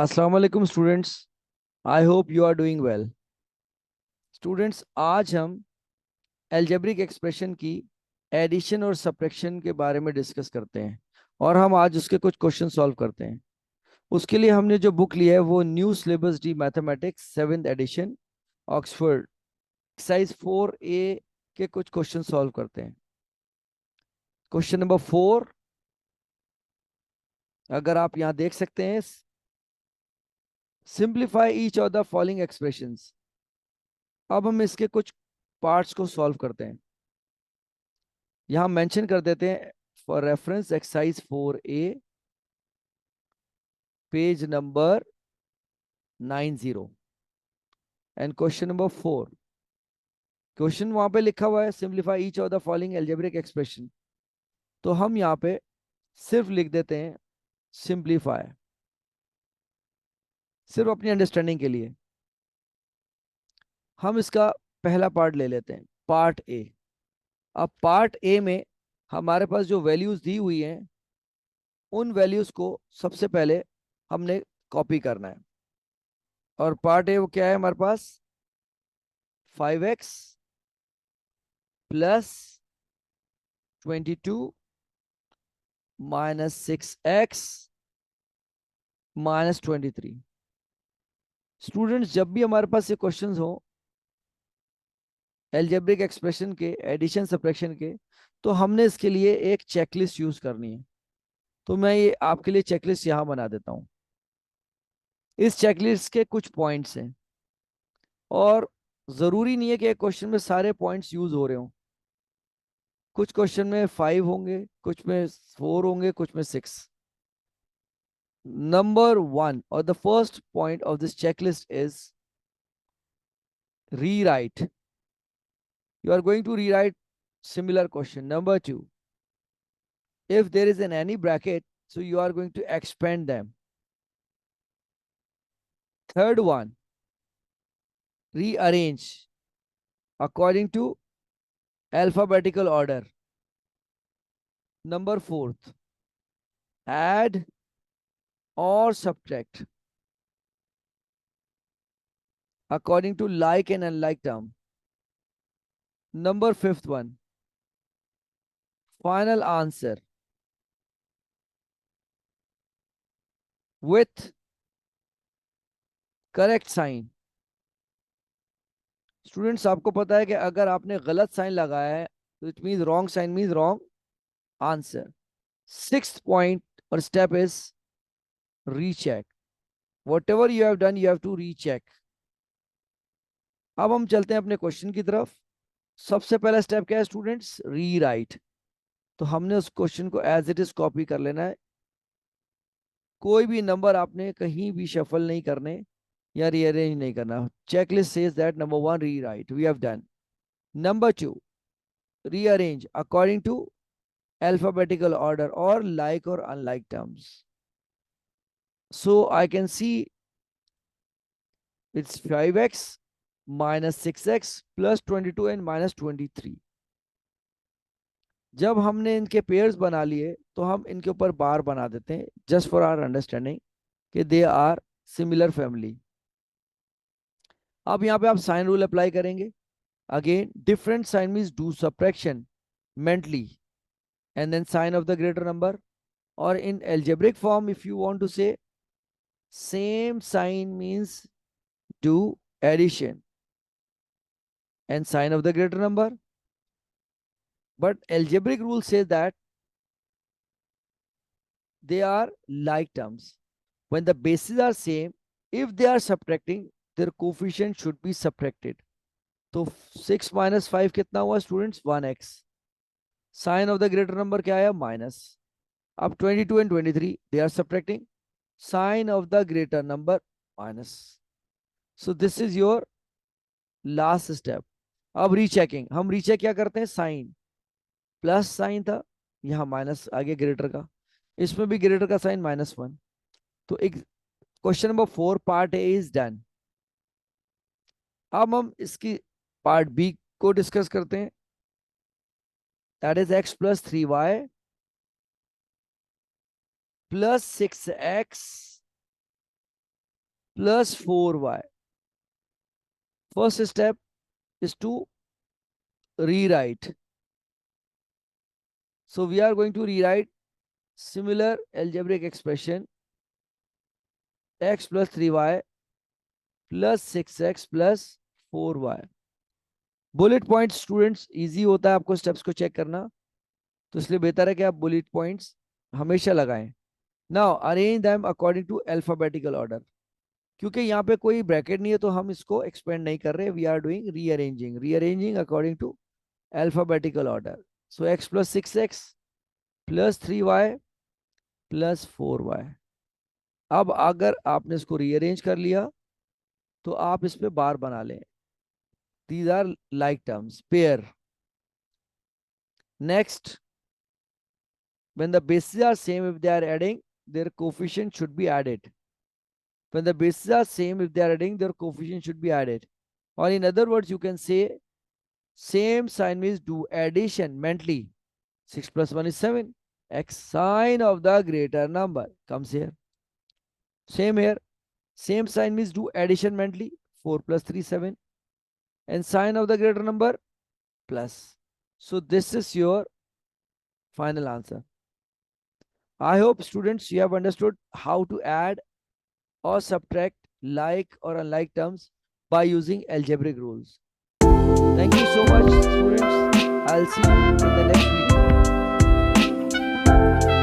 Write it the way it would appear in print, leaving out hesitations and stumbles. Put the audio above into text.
अस्सलाम वालेकुम students. I hope you are doing well. Students, आज हम एल्जेब्रिक एक्सप्रेशन की एडिशन और सब्ट्रैक्शन के बारे में डिस्कस करते हैं और हम आज उसके कुछ क्वेश्चन सॉल्व करते हैं। उसके लिए हमने जो बुक ली है वो new syllabus D mathematics 7th edition Oxford exercise 4A के कुछ क्वेश्चन सॉल्व करते हैं। क्वेश्चन नंबर 4, अगर आप यहाँ देख सकते हैं, simplify each of the following expressions. अब हम इसके कुछ पार्ट्स को सॉल्व करते हैं। यहां मेंशन कर देते हैं for reference exercise 4A page number 90 and question number 4। Question वहां पे लिखा हुआ है simplify each of the following algebraic expression. तो हम यहाँ पे सिर्फ लिख देते हैं सिंप्लीफाई, सिर्फ अपनी अंडरस्टैंडिंग के लिए। हम इसका पहला पार्ट ले लेते हैं, पार्ट ए। अब पार्ट ए में हमारे पास जो वैल्यूज दी हुई हैं उन वैल्यूज को सबसे पहले हमने कॉपी करना है। और पार्ट ए वो क्या है हमारे पास, 5x plus 22 minus 6x minus 23। Students, जब भी हमारे पास ये क्वेश्चंस हो एल्जेब्रिक एक्सप्रेशन के, एडिशन सब्ट्रैक्शन के, तो हमने इसके लिए एक चेकलिस्ट यूज करनी है। तो मैं ये आपके लिए चेकलिस्ट यहाँ बना देता हूँ। इस चेकलिस्ट के कुछ पॉइंट्स हैं और जरूरी नहीं है कि एक क्वेश्चन में सारे पॉइंट्स यूज हो रहे हों। कुछ क्वेश्चन में 5 होंगे, कुछ में 4 होंगे, कुछ में 6। Number 1 or the first point of this checklist is rewrite. You are going to rewrite similar question. Number 2, if there is an any bracket, so you are going to expand them. Third one, rearrange according to alphabetical order. Number 4th, add or subtract according to like and unlike term. Number 5th one, final answer with correct sign. Students, आपको पता है कि अगर आपने गलत sign लगाया है तो it mean wrong sign mean wrong answer. 6th point और step is recheck. Whatever you have done you have to recheck. अब हम चलते हैं अपने क्वेश्चन की तरफ। सबसे पहला स्टेप क्या है स्टूडेंट्स, रीराइट। तो हमने उस क्वेश्चन को एज इट इज कॉपी कर लेना है। कोई भी नंबर आपने कहीं भी शफल नहीं करने या रीअरेंज नहीं करना। Checklist says that number 1 rewrite, we have done. Number 2, rearrange according to alphabetical order or like or unlike terms. So I can see it's 5x minus 6x plus 22 and minus 23. जब हमने इनके pairs बना लिए तो हम इनके ऊपर बार बना देते हैं जस्ट फॉर आवर अंडरस्टैंडिंग कि दे आर सिमिलर फैमिली। अब यहाँ पे आप साइन रूल अप्लाई करेंगे। Again different sign means do subtraction mentally and then sign of the greater number, or in algebraic form if you want to say same sign means do addition and sign of the greater number. But algebraic rule says that they are like terms. When the bases are same, if they are subtracting, their coefficient should be subtracted. तो 6 minus 5 कितना हुआ students, 1x। Sign of the greater number क्या आया, minus. अब 22 and 23 they are subtracting, sign of the greater number minus. So this is your last step. अब rechecking, हम recheck क्या करते हैं, साइन प्लस साइन था, यहाँ माइनस आगे ग्रेटर का, इसमें भी ग्रेटर का साइन -1। तो एक question number 4 part A is done. अब हम इसकी पार्ट बी को डिस्कस करते हैं। That is x plus 3y plus 6x plus 4y. First step is to rewrite. So we are going to rewrite similar algebraic expression x plus 3y plus 6x plus 4y. Bullet points students easy होता है आपको steps को check करना, तो इसलिए बेहतर है कि आप बुलेट पॉइंट्स हमेशा लगाएं. Now arrange them according to alphabetical order. क्योंकि यहाँ पे कोई ब्रैकेट नहीं है तो हम इसको एक्सपेंड नहीं कर रहे. We are doing rearranging according to alphabetical order. So x plus 6x plus 3y plus 4y. अब अगर आपने इसको रीअरेंज कर लिया तो आप इस पे बार बना लें. These are like terms, pair. Next, when the bases are same, if they are adding, their coefficient should be added. When the bases are same, if they are adding, their coefficient should be added. Or in other words, you can say same sign means do addition mentally. 6 plus 1 is 7. X sign of the greater number comes here. Same here. Same sign means do addition mentally. 4 plus 3 7. And sign of the greater number plus. So this is your final answer. I hope students you have understood how to add or subtract like or unlike terms by using algebraic rules. Thank you so much students. I'll see you in the next video.